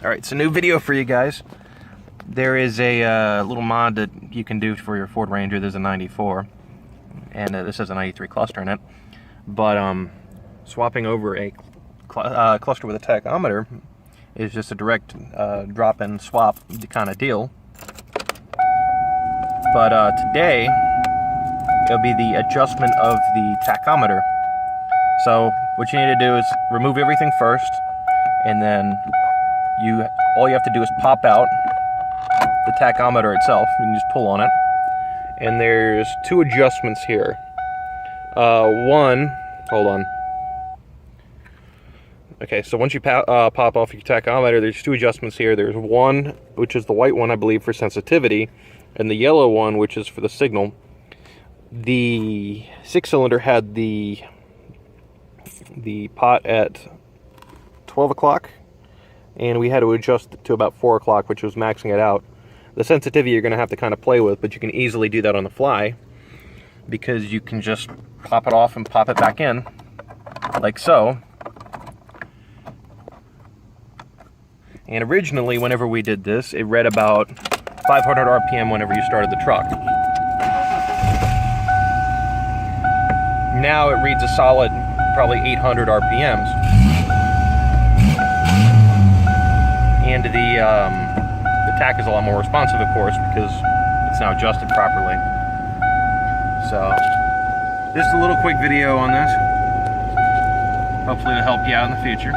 Alright, so new video for you guys. There is a little mod that you can do for your Ford Ranger. There's a 94, and this has a 93 cluster in it. But swapping over a cluster with a tachometer is just a direct drop-in swap kind of deal. But today, it'll be the adjustment of the tachometer. So what you need to do is remove everything first, and then all you have to do is pop out the tachometer itself. You can just pull on it, and there's two adjustments here. Hold on. Okay, so once you pop off your tachometer, there's two adjustments here. There's one, which is the white one, I believe, for sensitivity, and the yellow one, which is for the signal. The 6-cylinder had the pot at 12 o'clock, and we had to adjust it to about 4 o'clock, which was maxing it out. The sensitivity you're going to have to kind of play with, but you can easily do that on the fly, because you can just pop it off and pop it back in, like so. And originally, whenever we did this, it read about 500 RPM whenever you started the truck. Now it reads a solid, probably 800 RPMs. And the Tach is a lot more responsive, of course, because it's now adjusted properly. So, just a little quick video on this. Hopefully it'll help you out in the future.